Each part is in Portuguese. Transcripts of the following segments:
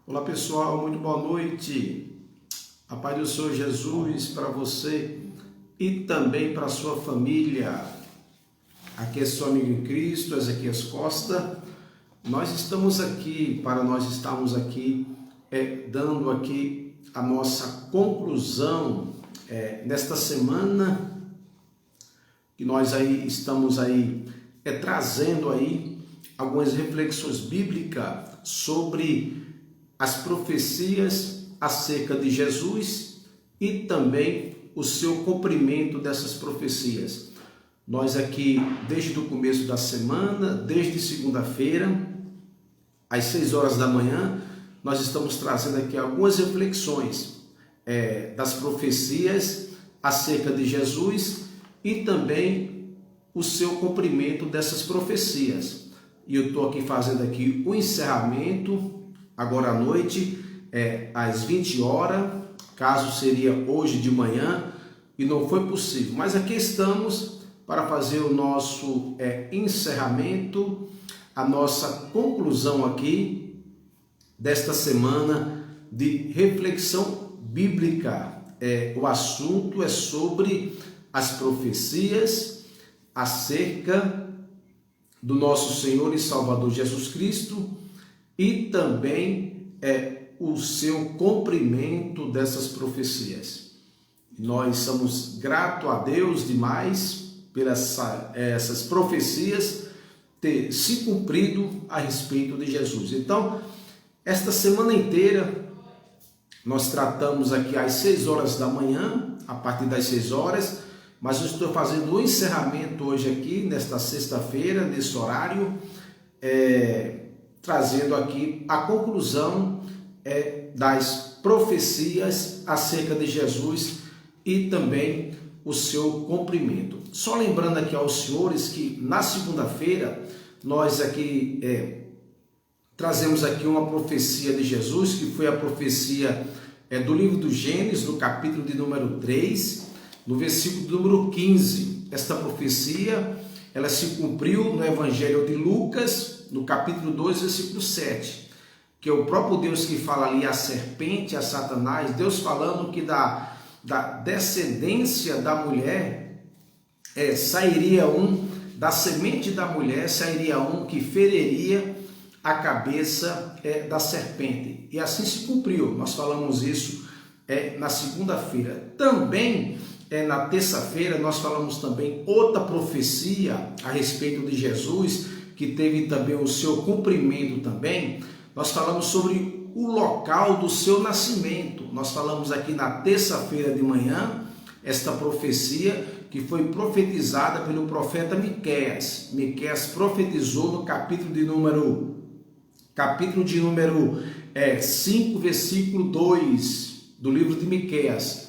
Olá pessoal, muito boa noite. A paz do Senhor Jesus para você e também para a sua família. Aqui é seu amigo em Cristo, Ezequias Costa. Nós estamos aqui, dando aqui a nossa conclusão nesta semana que nós estamos trazendo algumas reflexões bíblicas sobre as profecias acerca de Jesus e também o seu cumprimento dessas profecias. Nós aqui, desde o começo da semana, desde segunda-feira, às 6 horas da manhã, nós estamos trazendo aqui algumas reflexões das profecias acerca de Jesus e também o seu cumprimento dessas profecias. E eu estou aqui fazendo aqui o encerramento agora à noite, às 20 horas, caso seria hoje de manhã, e não foi possível. Mas aqui estamos para fazer o nosso encerramento, a nossa conclusão aqui desta semana de reflexão bíblica. O assunto é sobre as profecias acerca do nosso Senhor e Salvador Jesus Cristo, e também o seu cumprimento dessas profecias. Nós somos gratos a Deus demais pelas essas profecias ter se cumprido a respeito de Jesus. Então, esta semana inteira, nós tratamos aqui às 6 horas da manhã, a partir das 6 horas, mas eu estou fazendo o encerramento hoje aqui, nesta sexta-feira, nesse horário, trazendo aqui a conclusão das profecias acerca de Jesus e também o seu cumprimento. Só lembrando aqui aos senhores que na segunda-feira nós aqui trazemos aqui uma profecia de Jesus, que foi a profecia do livro do Gênesis, no capítulo de número 3, no versículo número 15. Esta profecia, ela se cumpriu no Evangelho de Lucas, no capítulo 2, versículo 7, que é o próprio Deus que fala ali a serpente, a Satanás, Deus falando que da descendência da mulher sairia da semente da mulher sairia que feriria a cabeça da serpente. E assim se cumpriu. Nós falamos isso na segunda-feira. Também na terça-feira nós falamos também outra profecia a respeito de Jesus, que teve também o seu cumprimento também. Nós falamos sobre o local do seu nascimento. Nós falamos aqui na terça-feira de manhã, esta profecia que foi profetizada pelo profeta Miqueias. Miqueias profetizou no capítulo de número 5, versículo 2 do livro de Miqueias,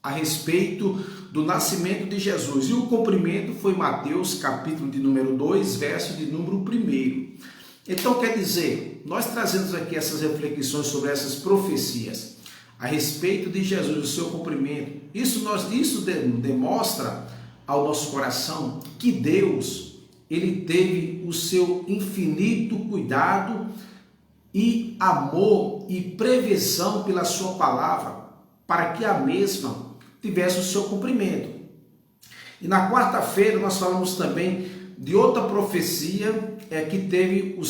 a respeito do nascimento de Jesus. E o cumprimento foi Mateus, capítulo de número 2, verso de número 1. Então, quer dizer, nós trazemos aqui essas reflexões sobre essas profecias a respeito de Jesus, o seu cumprimento. Isso demonstra ao nosso coração que Deus, ele teve o seu infinito cuidado e amor e previsão pela sua palavra, para que a mesma tivesse o seu cumprimento. E na quarta-feira nós falamos também de outra profecia que teve o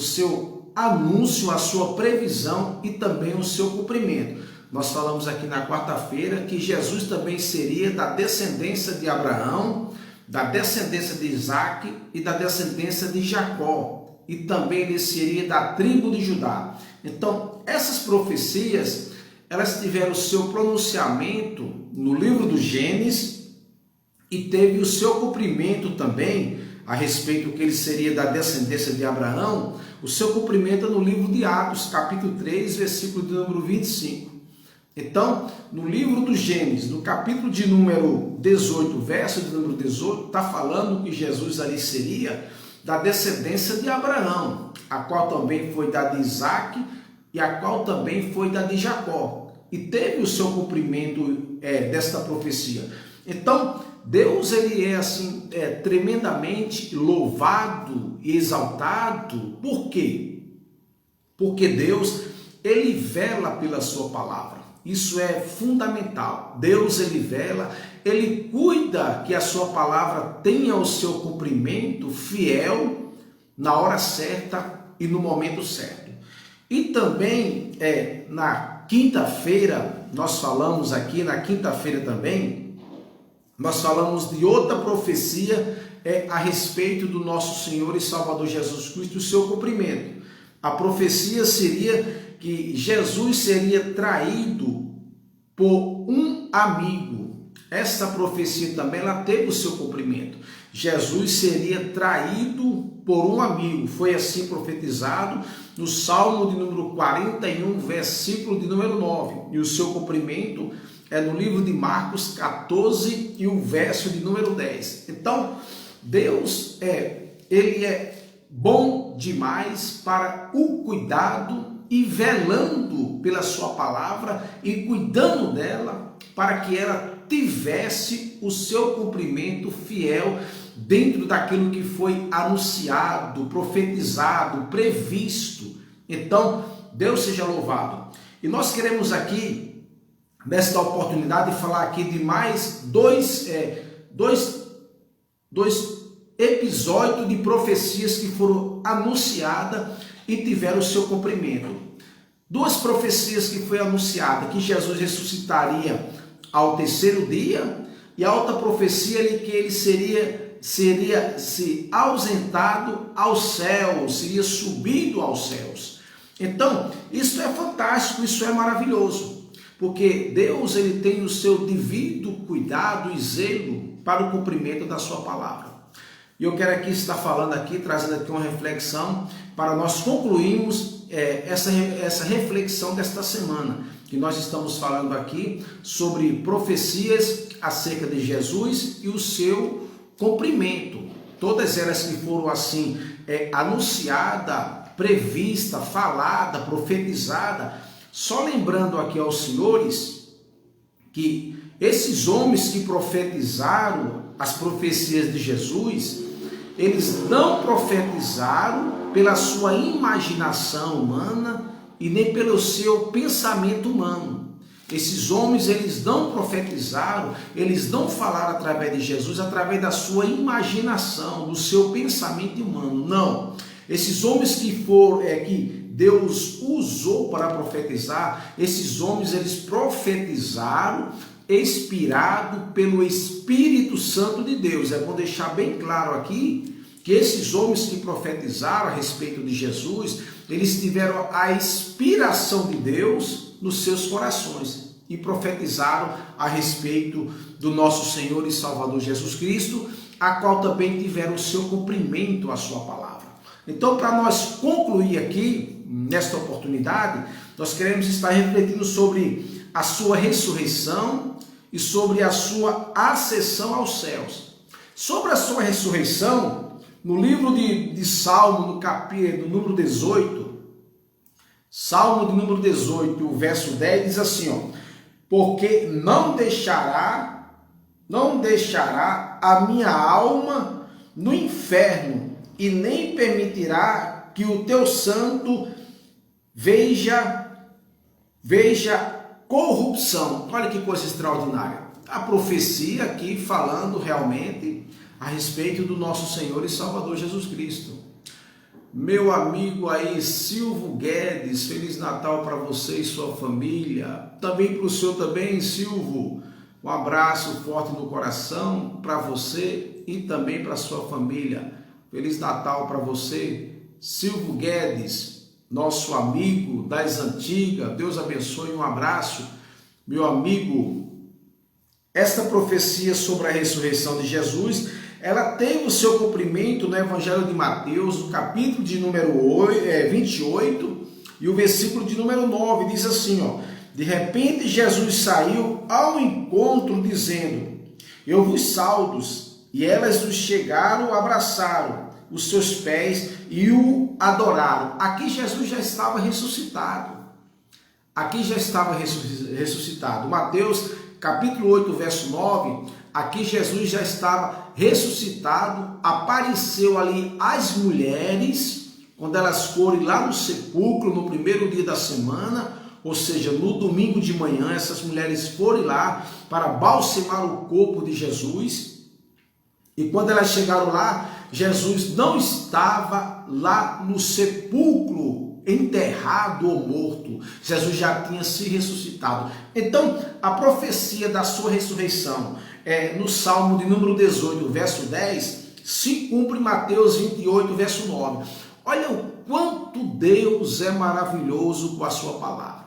seu anúncio, a sua previsão e também o seu cumprimento. Nós falamos aqui na quarta-feira que Jesus também seria da descendência de Abraão, da descendência de Isaac e da descendência de Jacó, e também ele seria da tribo de Judá. Então, essas profecias, elas tiveram o seu pronunciamento no livro do Gênesis e teve o seu cumprimento também a respeito que ele seria da descendência de Abraão, o seu cumprimento no livro de Atos, capítulo 3, versículo de número 25. Então, no livro do Gênesis, no capítulo de número 18, verso de número 18, está falando que Jesus ali seria da descendência de Abraão, a qual também foi da de Isaac e a qual também foi da de Jacó. E teve o seu cumprimento desta profecia. Então, Deus ele é tremendamente louvado e exaltado. Por quê? porque Deus, ele vela pela sua palavra. Isso é fundamental. Deus, ele vela, ele cuida que a sua palavra tenha o seu cumprimento fiel na hora certa e no momento certo. E também, na quinta-feira, nós falamos aqui, na quinta-feira também, nós falamos de outra profecia a respeito do nosso Senhor e Salvador Jesus Cristo e o seu cumprimento. A profecia seria que Jesus seria traído por um amigo. Essa profecia também ela teve o seu cumprimento. Jesus seria traído por um amigo. Foi assim profetizado no Salmo de número 41, versículo de número 9. E o seu cumprimento é no livro de Marcos 14 e o verso de número 10. Então, Deus ele é bom demais para o cuidado e velando pela sua palavra e cuidando dela para que ela tivesse o seu cumprimento fiel dentro daquilo que foi anunciado, profetizado, previsto. Então, Deus seja louvado. E nós queremos aqui, nesta oportunidade, falar aqui de mais dois episódios de profecias que foram anunciadas e tiveram o seu cumprimento. Duas profecias que foi anunciada, que Jesus ressuscitaria ao terceiro dia, e a outra profecia que ele seria se ausentado aos céus, seria subido aos céus. Então, isso é fantástico, isso é maravilhoso, porque Deus ele tem o seu devido cuidado e zelo para o cumprimento da sua palavra. E eu quero aqui estar falando aqui, trazendo aqui uma reflexão para nós concluirmos essa reflexão desta semana, que nós estamos falando aqui sobre profecias acerca de Jesus e o seu cumprimento. Todas elas que foram assim anunciada, prevista, falada, profetizada. Só lembrando aqui aos senhores que esses homens que profetizaram as profecias de Jesus, eles não profetizaram pela sua imaginação humana e nem pelo seu pensamento humano. Esses homens, eles não profetizaram, eles não falaram através de Jesus, através da sua imaginação, do seu pensamento humano. Não. Esses homens que foram, que Deus usou para profetizar, esses homens, eles profetizaram inspirado pelo Espírito Santo de Deus. É bom deixar bem claro aqui que esses homens que profetizaram a respeito de Jesus, eles tiveram a inspiração de Deus nos seus corações e profetizaram a respeito do nosso Senhor e Salvador Jesus Cristo, a qual também tiveram o seu cumprimento a sua palavra. Então, para nós concluir aqui, nesta oportunidade, nós queremos estar refletindo sobre a sua ressurreição e sobre a sua ascensão aos céus. Sobre a sua ressurreição, no livro de Salmo, no capítulo número 18, Salmo de número 18, o verso 10, diz assim, ó: porque não deixará a minha alma no inferno, e nem permitirá que o teu santo veja corrupção. Olha que coisa extraordinária. A profecia aqui falando realmente a respeito do nosso Senhor e Salvador Jesus Cristo. Meu amigo aí, Silvio Guedes, Feliz Natal para você e sua família. Também para o senhor também, Silvio. Um abraço forte no coração para você e também para sua família. Feliz Natal para você, Silvio Guedes, nosso amigo das antigas. Deus abençoe, um abraço, meu amigo. Esta profecia sobre a ressurreição de Jesus, ela tem o seu cumprimento no Evangelho de Mateus, no capítulo de número 28 e o versículo de número 9, diz assim, ó: de repente Jesus saiu ao encontro dizendo: eu vos saudo. E elas os chegaram, abraçaram os seus pés e o adoraram. Aqui Jesus já estava ressuscitado. Aqui já estava ressuscitado. Mateus capítulo 8, verso 9, aqui Jesus já estava ressuscitado, apareceu ali às mulheres quando elas forem lá no sepulcro, no primeiro dia da semana, ou seja, no domingo de manhã, essas mulheres forem lá para balsemar o corpo de Jesus. E quando elas chegaram lá, Jesus não estava lá no sepulcro, enterrado ou morto. Jesus já tinha se ressuscitado. Então, a profecia da sua ressurreição, no Salmo de número 18, verso 10, se cumpre em Mateus 28, verso 9. Olha o quanto Deus é maravilhoso com a sua palavra.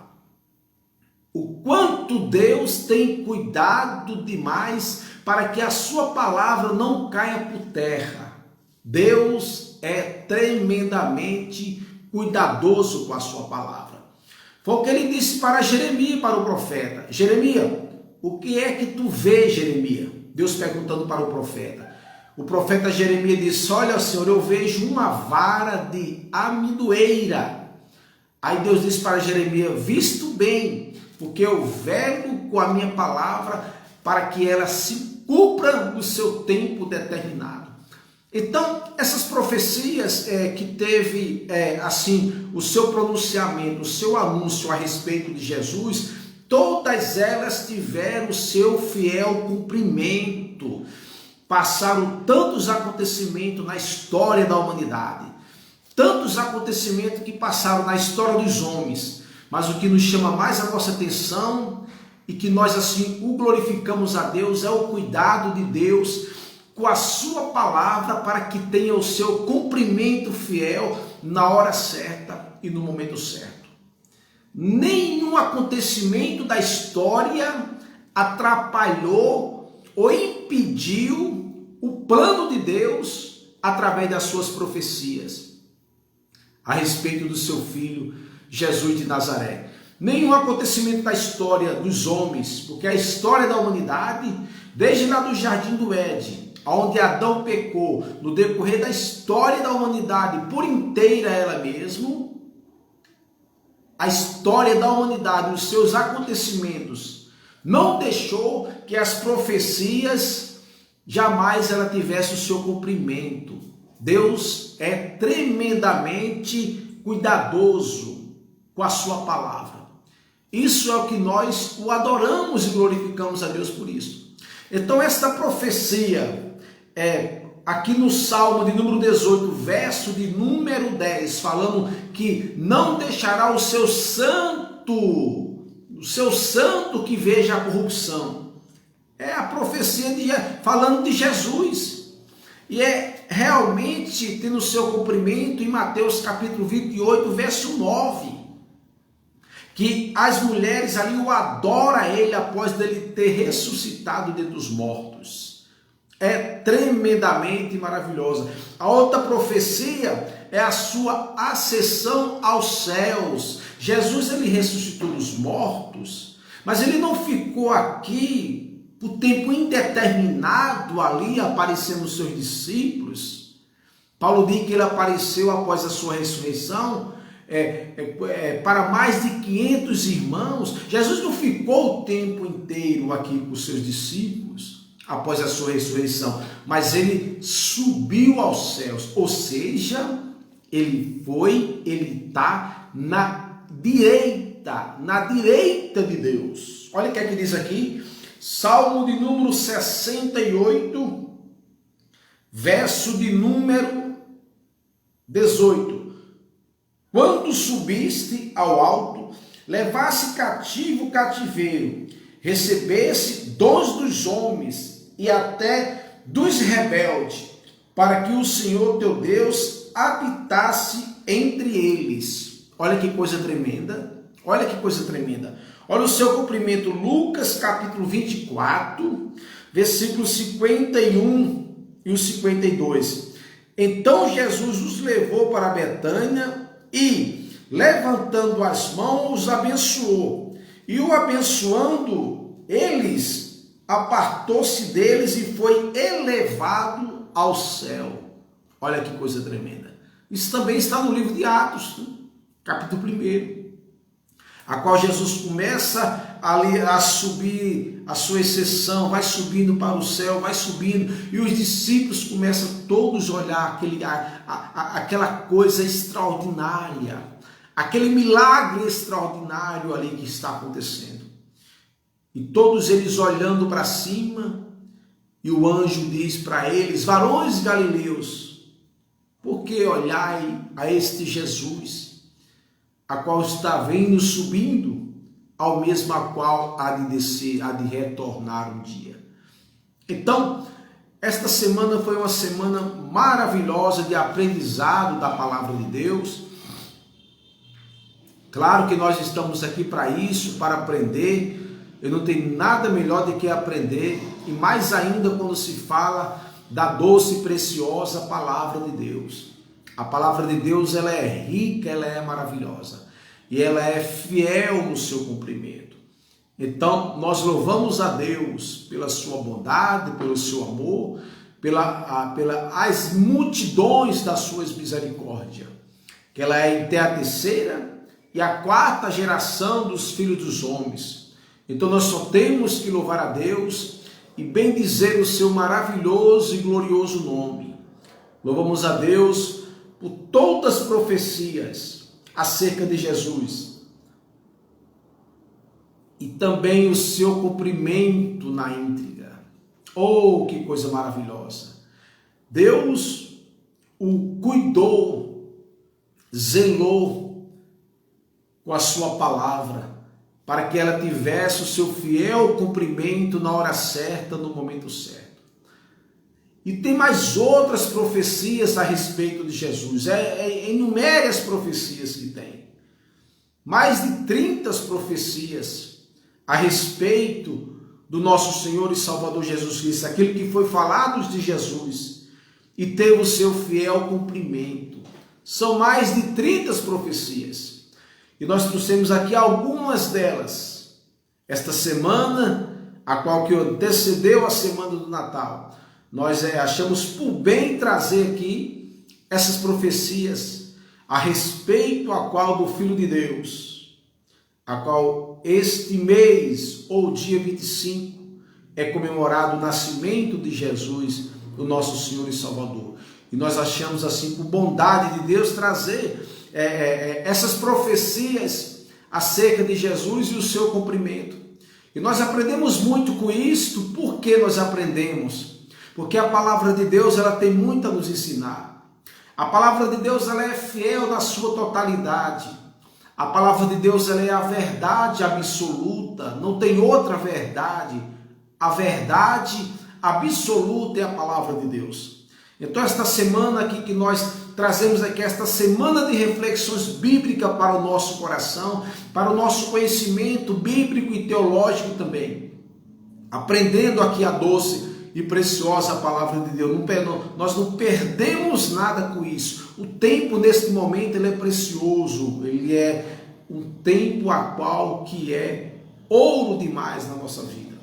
O quanto Deus tem cuidado demais para que a sua palavra não caia por terra. Deus é tremendamente cuidadoso com a sua palavra. Foi o que ele disse para Jeremias, para o profeta. Jeremias, o que é que tu vês, Jeremias? Deus perguntando para o profeta. O profeta Jeremias disse, olha, Senhor, eu vejo uma vara de amendoeira. Aí Deus disse para Jeremias, visto bem, porque eu velo com a minha palavra para que ela se cumpra no seu tempo determinado. Então, essas profecias que teve assim o seu pronunciamento, o seu anúncio a respeito de Jesus, todas elas tiveram o seu fiel cumprimento. Passaram tantos acontecimentos na história da humanidade, tantos acontecimentos que passaram na história dos homens, mas o que nos chama mais a nossa atenção e que nós assim o glorificamos a Deus é o cuidado de Deus com a sua palavra para que tenha o seu cumprimento fiel na hora certa e no momento certo. Nenhum acontecimento da história atrapalhou ou impediu o plano de Deus através das suas profecias a respeito do seu filho Jesus de Nazaré. Nenhum acontecimento da história dos homens, porque a história da humanidade, desde lá do Jardim do Éden, onde Adão pecou, no decorrer da história da humanidade por inteira ela mesmo, a história da humanidade, os seus acontecimentos, não deixou que as profecias jamais ela tivesse o seu cumprimento. Deus é tremendamente cuidadoso com a sua palavra. Isso é o que nós o adoramos e glorificamos a Deus por isso. Então esta profecia aqui no Salmo de número 18, verso de número 10, falando que não deixará o seu santo que veja a corrupção. É a profecia falando de Jesus. E é realmente tendo o seu cumprimento em Mateus capítulo 28, verso 9. Que as mulheres ali o adoram a ele após dele ter ressuscitado dentre os mortos. É tremendamente maravilhosa. A outra profecia é a sua ascensão aos céus. Jesus ele ressuscitou dos mortos, mas ele não ficou aqui por tempo indeterminado ali aparecendo aos seus discípulos. Paulo diz que ele apareceu após a sua ressurreição para mais de 500 irmãos. Jesus não ficou o tempo inteiro aqui com os seus discípulos após a sua ressurreição, mas ele subiu aos céus, ou seja, ele está na direita de Deus. Olha o que é que diz aqui, Salmo de número 68, verso de número 18. Quando subiste ao alto, levasse cativo o cativeiro, recebesse dons dos homens e até dos rebeldes, para que o Senhor teu Deus habitasse entre eles. Olha que coisa tremenda, olha que coisa tremenda. Olha o seu cumprimento, Lucas capítulo 24, versículos 51 e o 52. Então Jesus os levou para Betânia e, levantando as mãos, os abençoou. E o abençoando eles, apartou-se deles e foi elevado ao céu. Olha que coisa tremenda. Isso também está no livro de Atos, capítulo 1. a qual Jesus começa ali a subir a sua exceção, vai subindo para o céu, vai subindo, e os discípulos começam todos a olhar aquela coisa extraordinária, aquele milagre extraordinário ali que está acontecendo. E todos eles olhando para cima, e o anjo diz para eles: varões galileus, por que olhai a este Jesus, a qual está vindo subindo, ao mesmo a qual há de descer, há de retornar um dia? Então, esta semana foi uma semana maravilhosa de aprendizado da palavra de Deus. Claro que nós estamos aqui para isso, para aprender. Eu não tenho nada melhor do que aprender, e mais ainda quando se fala da doce e preciosa palavra de Deus. A palavra de Deus, ela é rica, ela é maravilhosa, e ela é fiel no seu cumprimento. Então, nós louvamos a Deus pela sua bondade, pelo seu amor, pelas multidões das suas misericórdias, que ela é até a terceira e a quarta geração dos filhos dos homens. Então nós só temos que louvar a Deus e bendizer o seu maravilhoso e glorioso nome. Louvamos a Deus por todas as profecias acerca de Jesus e também o seu cumprimento na íntegra. Oh, que coisa maravilhosa! Deus o cuidou, zelou com a sua palavra, para que ela tivesse o seu fiel cumprimento na hora certa, no momento certo. E tem mais outras profecias a respeito de Jesus. Inúmeras profecias que tem. Mais de 30 profecias a respeito do nosso Senhor e Salvador Jesus Cristo, aquilo que foi falado de Jesus e teve o seu fiel cumprimento. São mais de 30 profecias. E nós trouxemos aqui algumas delas. Esta semana, a qual que antecedeu a semana do Natal, nós achamos por bem trazer aqui essas profecias a respeito a qual do Filho de Deus, a qual este mês, ou dia 25, é comemorado o nascimento de Jesus, o nosso Senhor e Salvador. E nós achamos assim, por bondade de Deus, trazer essas profecias acerca de Jesus e o seu cumprimento. E nós aprendemos muito com isto. Por que nós aprendemos? Porque a palavra de Deus, ela tem muito a nos ensinar. A palavra de Deus, ela é fiel na sua totalidade. A palavra de Deus, ela é a verdade absoluta, não tem outra verdade. A verdade absoluta é a palavra de Deus. Então, esta semana aqui que nós trazemos aqui, esta semana de reflexões bíblicas para o nosso coração, para o nosso conhecimento bíblico e teológico também. Aprendendo aqui a doce e preciosa palavra de Deus. Nós não perdemos nada com isso. O tempo neste momento ele é precioso, ele é um tempo a qual que é ouro demais na nossa vida.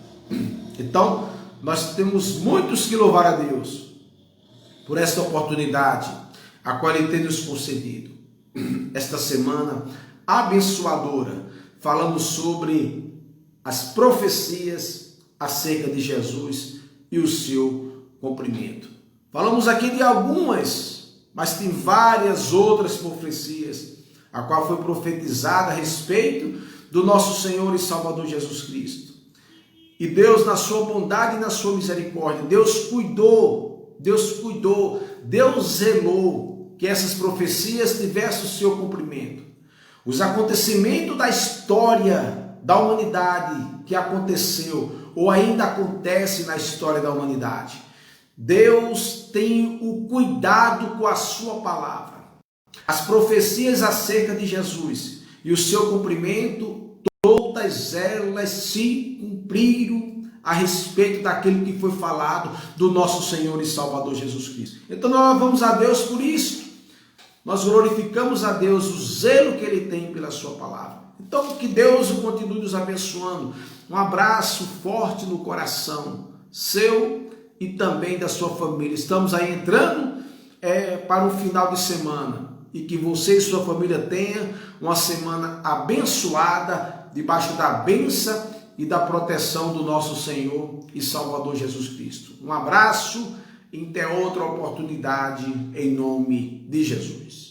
Então, nós temos muitos que louvar a Deus por esta oportunidade, a qual Ele tem nos concedido. Esta semana abençoadora, falando sobre as profecias acerca de Jesus e o seu cumprimento. Falamos aqui de algumas, mas tem várias outras profecias, a qual foi profetizada a respeito do nosso Senhor e Salvador Jesus Cristo. E Deus, na sua bondade e na sua misericórdia, Deus cuidou, Deus zelou que essas profecias tivessem o seu cumprimento. Os acontecimentos da história da humanidade que aconteceu ou ainda acontece na história da humanidade, Deus tem o cuidado com a sua palavra. As profecias acerca de Jesus e o seu cumprimento, todas elas se cumpriram a respeito daquilo que foi falado do nosso Senhor e Salvador Jesus Cristo. Então nós louvamos a Deus por isso. Nós glorificamos a Deus, o zelo que Ele tem pela sua palavra. Então que Deus o continue nos abençoando. Um abraço forte no coração seu e também da sua família. Estamos aí entrando para o final de semana. e que você e sua família tenham uma semana abençoada, debaixo da bênção e da proteção do nosso Senhor e Salvador Jesus Cristo. Um abraço e até outra oportunidade, em nome de Jesus.